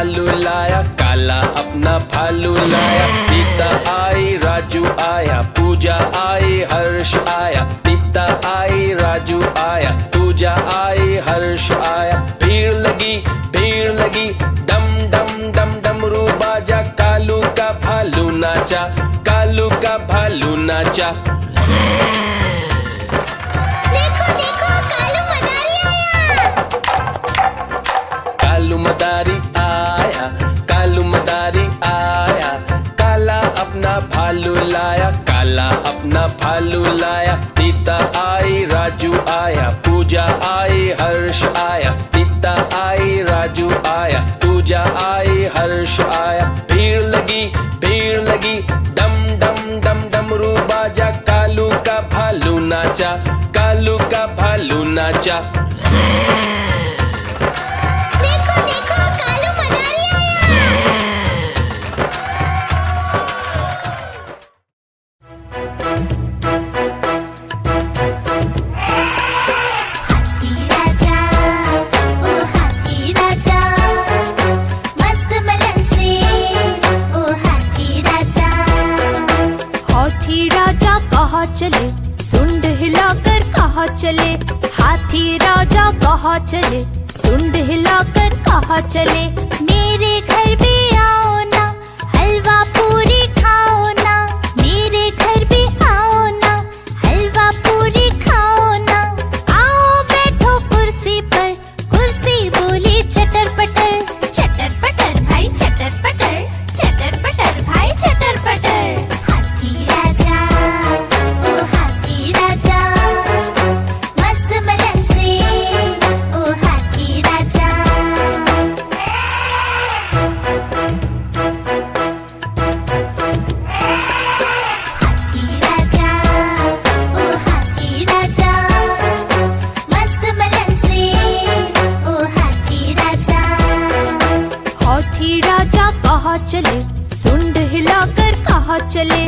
भालू लाया, काला अपना भालू लाया। सीता आई, राजू आया, पूजा आई, हर्ष आया। सीता आई, राजू आया, पूजा आई, हर्ष आया। भीड़ लगी, डम डम डम डमरू बाजा। कालू का भालू नाचा, कालू का भालू नाचा। देखो देखो कालू मदारी आया। कालू मदारी आया, कालू मदारी आया। काला अपना भालू लाया, काला अपना भालू लाया। सीता आई, राजू आया, पूजा आई, हर्ष आया। सीता आई, राजू आया, पूजा आई, हर्ष आया। भीड़ लगी, डम डम डम डमरू बाजा। कालू का भालू नाचा, कालू का भालू नाचा। देखो देखो कालू मदारी आया। हाथी राजा, ओ हाथी राजा, मस्त बलन से, ओ हाथी राजा। हाथी राजा कहाँ चले, सुंड हिलाकर कहाँ चले। हाथी राजा कहाँ चले, सुंड हिलाकर कहाँ चले। मेरे घर भी आओ ना, हलवा पूरी खाओ ना। मेरे घर भी आओ ना, हलवा पूरी खाओ ना। आओ बैठो कुर्सी पर, कुर्सी बोली चटर पटर। चटर पटर भाई चटर पटर, चटर पटर भाई चटर पटर। हाथी राजा, ओ हाथी राजा, मस्त बलन से, ओ हाथी राजा। हाथी राजा, ओ हाथी राजा, मस्त बलन से, ओ हाथी राजा। हाथी राजा कहाँ चले, सुंड हिलाकर कहाँ चले।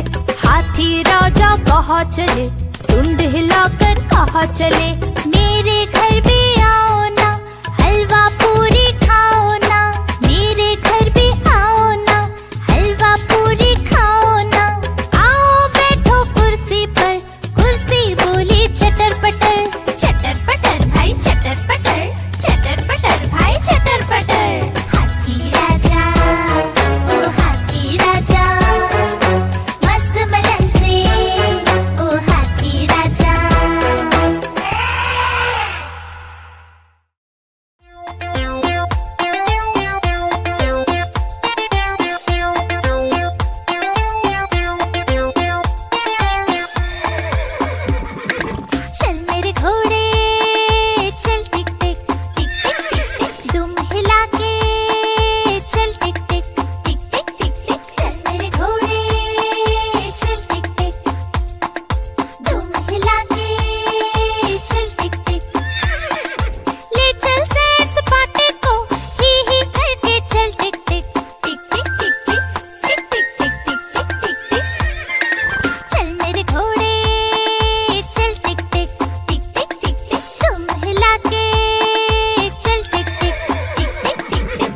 हाथी राजा कहाँ चले, सुंड हिलाकर कहाँ चले। मेरे घर भी आओ ना, हलवा पूरी खाओ ना। मेरे घर भी आओ ना, हलवा पूरी खाओ ना। आओ बैठो कुर्सी पर, कुर्सी बोली चटर पटर। चटर पटर भाई चटर पटर, चटर पटर भाई चटर पटर। हाथी राजा, ओ हाथी राजा, मस्त बलन से, ओ हाथी राजा। चल मेरे घोड़े चल टिक टिक टिक टिक टिक टिक। दुम हिला के चल टिक टिक टिक टिक टिक टिक। चल मेरे घोड़े चल टिक टिक, दुम हिला के चल टिक टिक। ले चल सैर सपाटे को ही करके चल टिक टिक टिक टिक टिक टिक टिक टिक टिक टिक टिक टिक। चल मेरे घोड़े चल टिक टिक टिक टिक टिक टिक। तुम हिला के चल टिक टिक टिक टिक टिक टिक।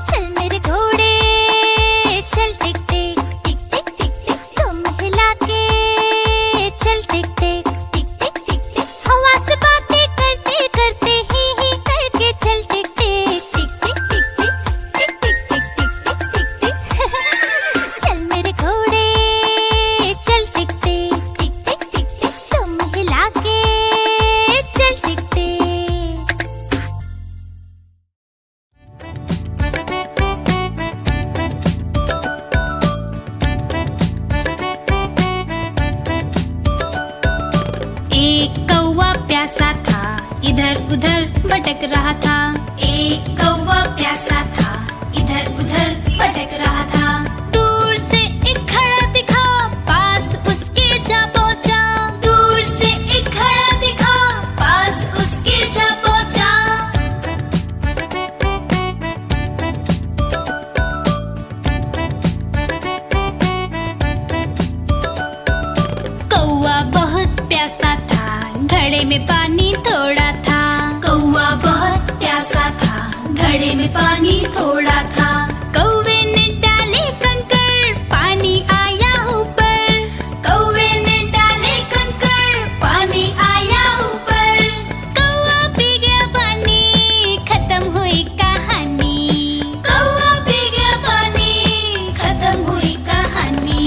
चल मेरे घोड़े चल टिक टिक टिक टिक टिक टिक। तुम हिला के चल टिक टिक टिक टिक टिक टिक। हवा से बातें करते करते ही करके चल टिक टिक टिक टिक टिक टिक टिक टिक टिक टिक टिक टिक। चल मेरे घोड़े चल टिक टिक टिक टिक टिक टिक। तुम हिला के चल टिक टिक। एक कौवा प्यासा था, इधर उधर भटक रहा था। एक कौवा प्यासा था, इधर उधर भटक रहा था। दूर से एक घड़ा दिखा, पास उसके जा पहुंचा। दूर से एक घड़ा दिखा, पास उसके जा पहुंचा। कौवा पानी थोड़ा था। कौवे ने डाले कंकड़, पानी आया ऊपर। कौवे ने डाले कंकड़, पानी आया ऊपर। कौवा पी गया पानी, खत्म हुई कहानी। कौवा पी गया पानी, खत्म हुई कहानी।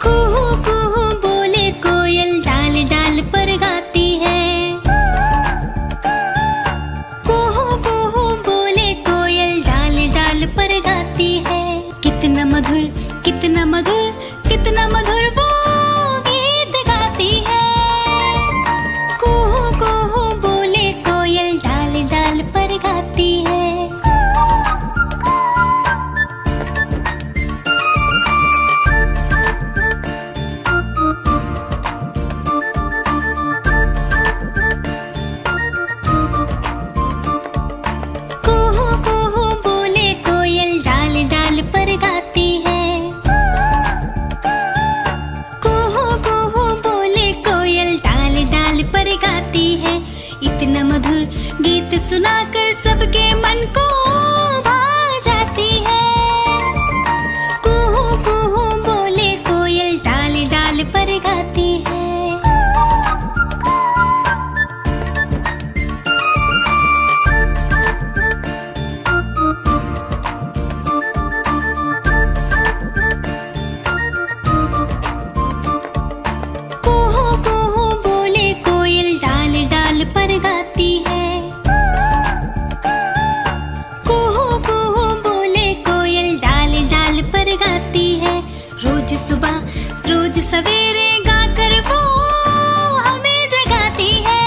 कुहू कुहू बोले कोयल, डाल डाल पर गाती है। कुहू कुहू बोले कोयल, डाल डाल पर गाती है। कितना मधुर, कितना मधुर, कितना मधुर वो गीत गाती है। कुहू कुहू बोले कोयल, डाल डाल पर गाती है। कुहू कुहू बोले कोयल, डाल डाल पर गाती है। कुहू कुहू बोले कोयल, डाल डाल पर गाती है। इतना मधुर गीत सुनाकर सबके मन को भा जाती है। कुहू कुहू बोले कोयल, डाल डाल पर गाती है। कुहू कुहू बोले कोयल, डाल डाल पर गाती है। कुहू कुहू बोले कोयल, डाल डाल पर गाती है। रोज सुबह, रोज सवेरे गाकर वो हमें जगाती है।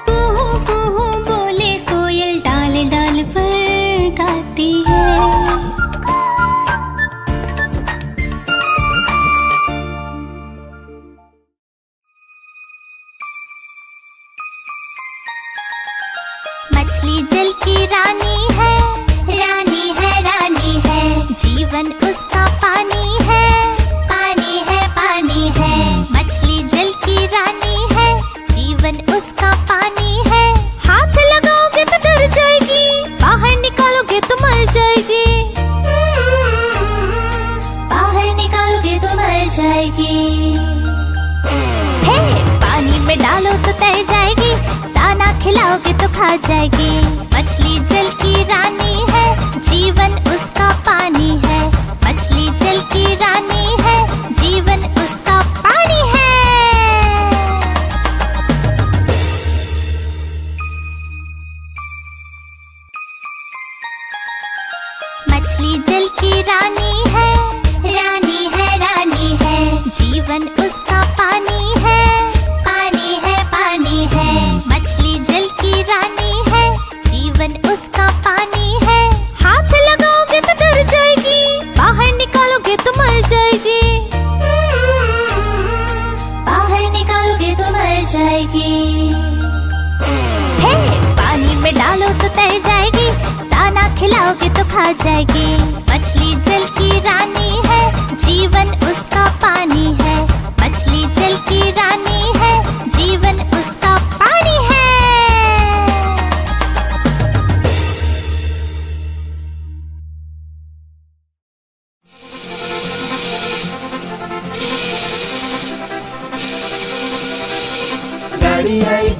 कुहू कुहू बोले कोयल, डाल डाल पर गाती है। मछली जल की रानी है, रानी है, रानी है। जीवन उसका पानी है, पानी है, पानी है। मछली जल की रानी है, जीवन उसका पानी है। हाथ लगाओगे तो डर जाएगी, बाहर निकालोगे तो मर जाएगी। बाहर निकालोगे तो मर जाएगी। हे, पानी में डालो तो तैर जाएगी, दाना खिलाओगे तो खा जाएगी। मछली जल की रानी है, जीवन उसका पानी है। मछली जल की रानी है, जीवन उसका पानी है। मछली जल की रानी है, रानी है, रानी है। जीवन उसका पानी है, पानी है, पानी है। मछली जल की रानी है, जीवन उसका पानी है। हाथ लगाओगे तो डर जाएगी, बाहर निकालोगे तो मर जाएगी। बाहर निकालोगे तो मर जाएगी। हे, पानी में डालो तो तैर जाएगी, दाना खिलाओगे तो खा जाएगी। मछली जल की रानी है, जीवन उसका पानी है। मछली जल की रानी है, जीवन उसका पानी है।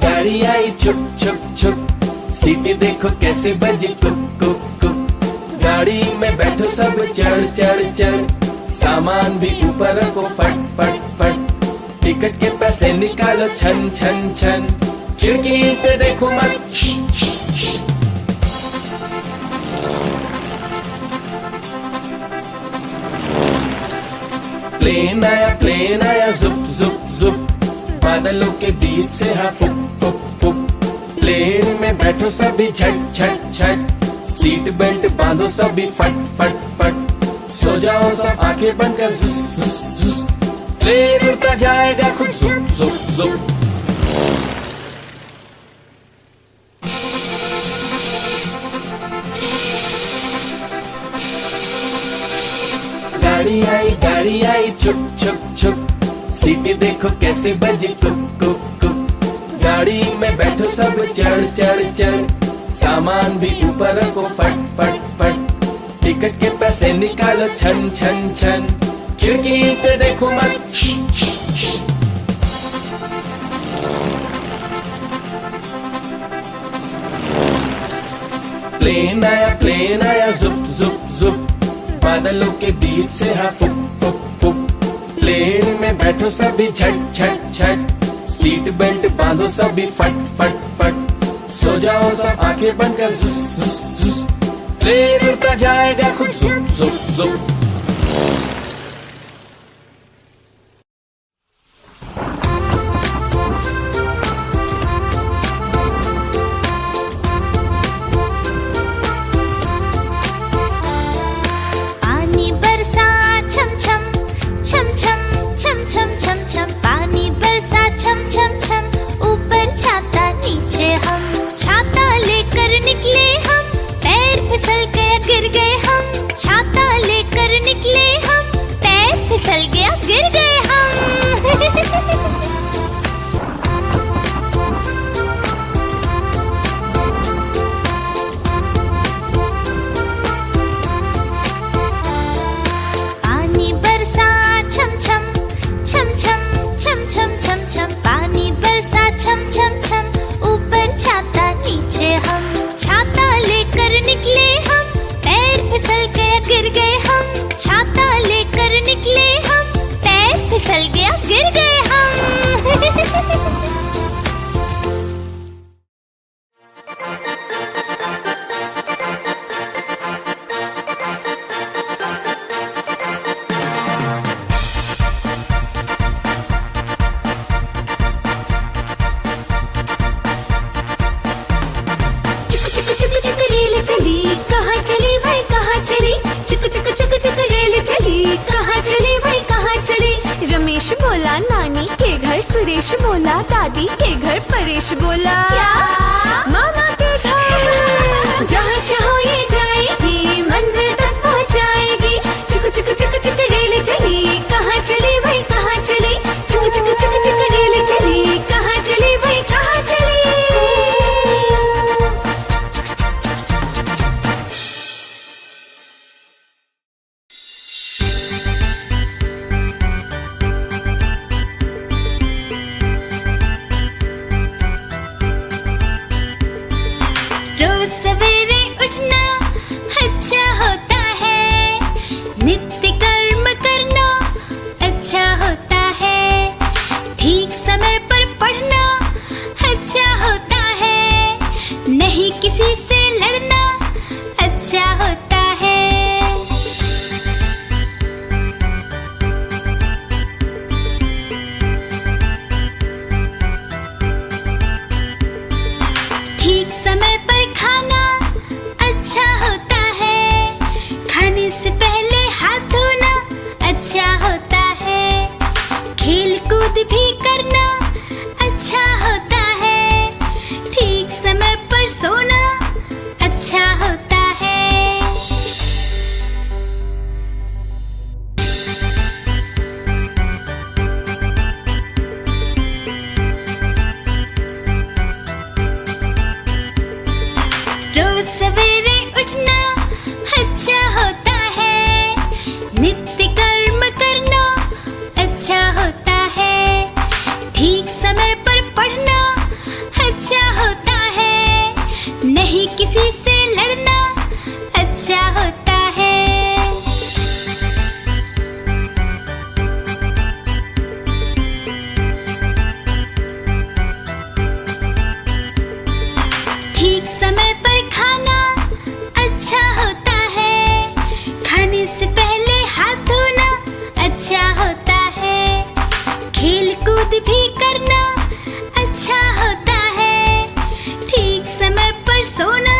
गाड़ी आई छुप छुप छुप, सीटी देखो कैसे बजी कुक कुक कुक। गाड़ी में बैठो सब चढ़ चढ़ चढ़, सामान भी ऊपर रखो फट फट फट। टिकट के पैसे निकालो छन छन छन, खिड़की से देखो मत। प्लेन आया जुप जुप जुप, बादलों के बीच से हाँ फुक फुक फुक। प्लेन में बैठो सभी झट झट झट, सीट बेल्ट बांधो सभी फट फट फट। सो जाओ सब आंखें बंद कर, प्लेन उड़ता जाएगा खुद जुप जुप जुप। छुप छुप छुप, सीटी देखो कैसे बजी कुक कुक कुक। गाड़ी में बैठो सब चढ़ चढ़ चढ़, सामान भी ऊपर रखो फट फट फट। टिकट के पैसे निकालो छन छन छन, खिड़की से देखो मत। प्लेन आया जुप जुप जुप, बादलों के बीच से हाँ फुक फुक फुक। प्लेन में बैठो सभी झट झट झट, सीट बेल्ट बांधो सभी फट फट फट। सो जाओ सब आंखें बंद कर, जुस जुस जुस। प्लेन उड़ता जाएगा खुद जुप जुप जुप। पानी बरसा छम छम छम छम छम छम छम छम, पानी बरसा छम छम छम। ऊपर छाता नीचे हम, छाता लेकर निकले हम, पैर फिसल गया गिर गए हम। छाता लेकर निकले हम, पैर फिसल गया गिर गए हम। पानी बरसा छम छम छम छम छम छम छम छम, पानी बरसा छम छम छम। ऊपर छाता नीचे हम, छाता लेकर निकले हम, पैर फिसल गया गिर गए हम। छाता लेकर निकले हम, पैर फिसल गया गिर गए हम। चुक रेल चली, कहाँ चली भाई कहाँ चली। चुक चुक चुक चुक रेल चली, कहाँ चली भाई कहाँ चली। रमेश बोला नानी के घर, सुरेश बोला दादी के घर, परेश बोला मामा के घर। जहाँ चाहो ये जाएगी, मंजिल तक पहुँचाएगी। चुक चुक चुक चुक रेल चली, कहाँ चली भाई कहाँ चली। चुक चुक चुक चुक रेल चली, कहाँ चली भाई कहाँ चली। रोज सवेरे उठना अच्छा होता है, नित्य कर्म करना अच्छा होता है। ठीक समय पर पढ़ना अच्छा होता है, नहीं किसी से लड़ना अच्छा होता है। ठीक समय पर खाना अच्छा होता है, खाने से पहले हाथ धोना अच्छा होता है। खेल कूद भी करना अच्छा होता है, ठीक समय पर सोना अच्छा होता है। रोज सवेरे उठना अच्छा होता है, नित्य कर्म करना अच्छा होता है। ठीक समय पर पढ़ना अच्छा होता है, नहीं किसी से लड़ना अच्छा होता है। ठीक समय पर खाना अच्छा होता है, खाने से पहले हाथ धोना अच्छा होता है। खेल कूद भी करना अच्छा होता है, ठीक समय पर सोना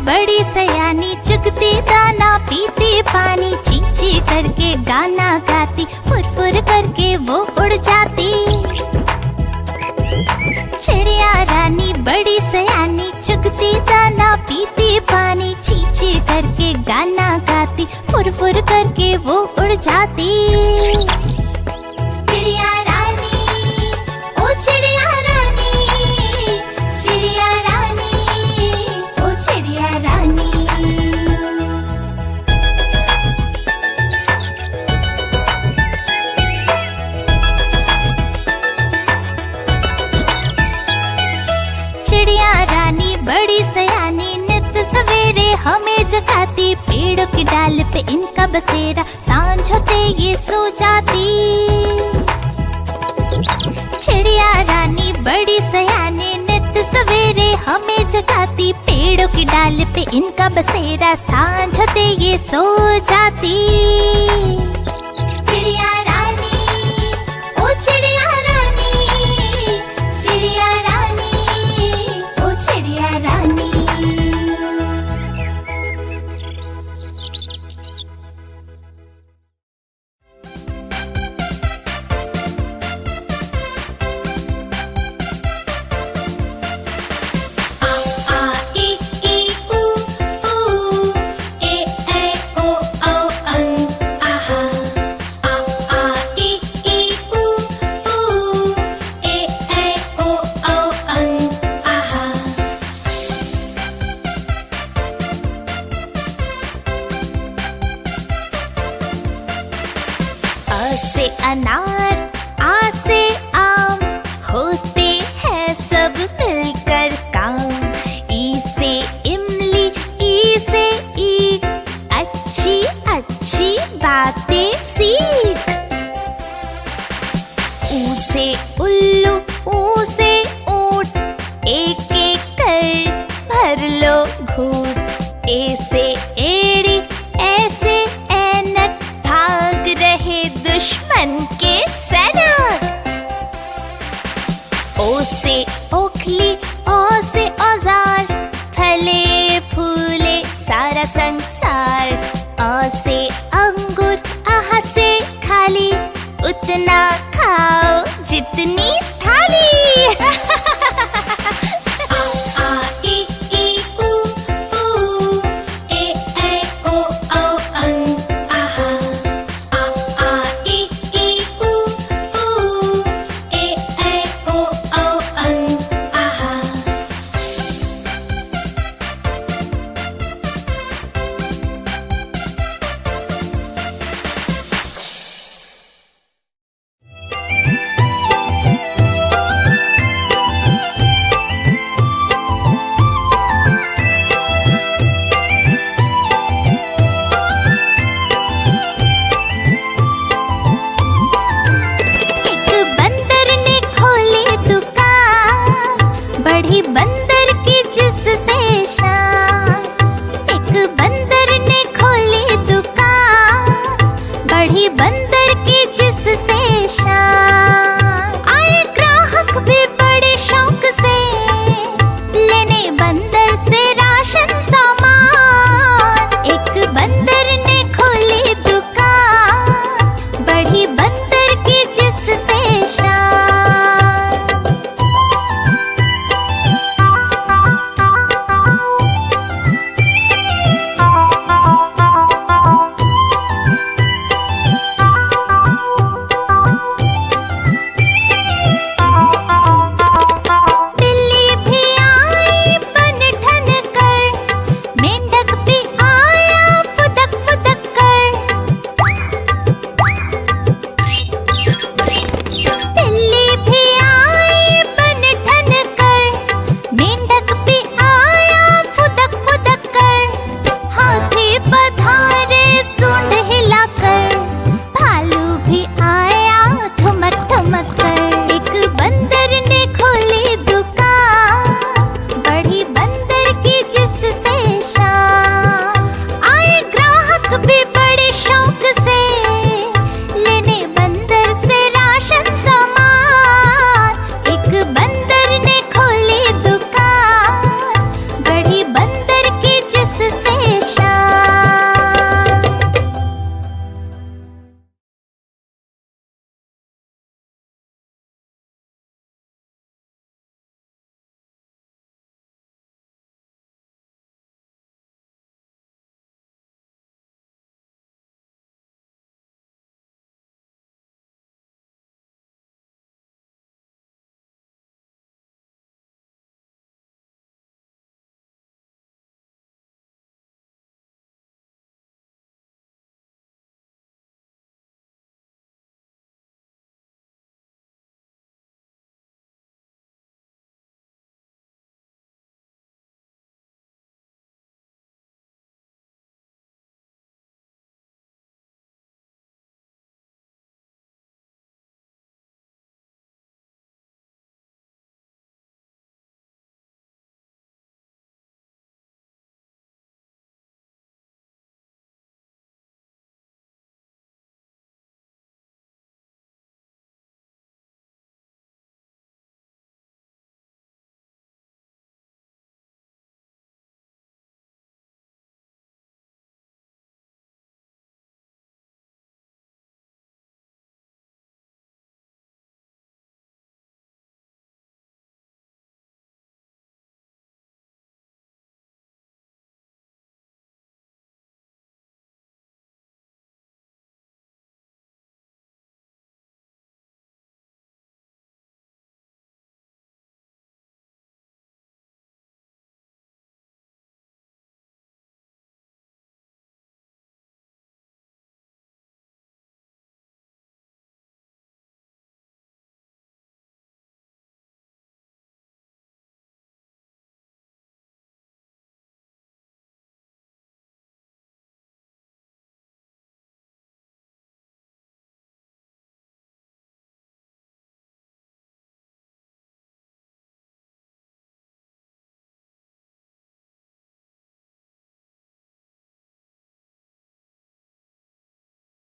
बड़ी सयानी, चुगती दाना पीती पानी, ची ची करके गाना गाती, फुर फुर करके वो उड़ जाती। चिड़िया रानी बड़ी सयानी, चुगती दाना पीती पानी, ची ची करके गाना गाती, फुर फुर करके वो उड़ जाती। चिड़िया रानी, ओ चिड़िया रानी, चिड़िया रानी, ओ चिड़िया रानी। चिड़िया रानी बड़ी सयानी, नित सवेरे हमें जगाती, पेड़ों की डाल पे इनका बसेरा, सांझ होते ये सो जाती। चिड़िया रानी बड़ी सयानी, नित सवेरे हमें जगाती, पेड़ों की डाल पे इनका बसेरा, सांझ होते ये सो जाती। चिड़िया रानी, ओ चिड़िया रानी, चिड़िया रानी, ओ चिड़िया रानी। आ ई ऊ ए ऐ ओ औ अं आहा। आ ई ऊ ए ऐ ओ औ अं आहा। अ से अनार,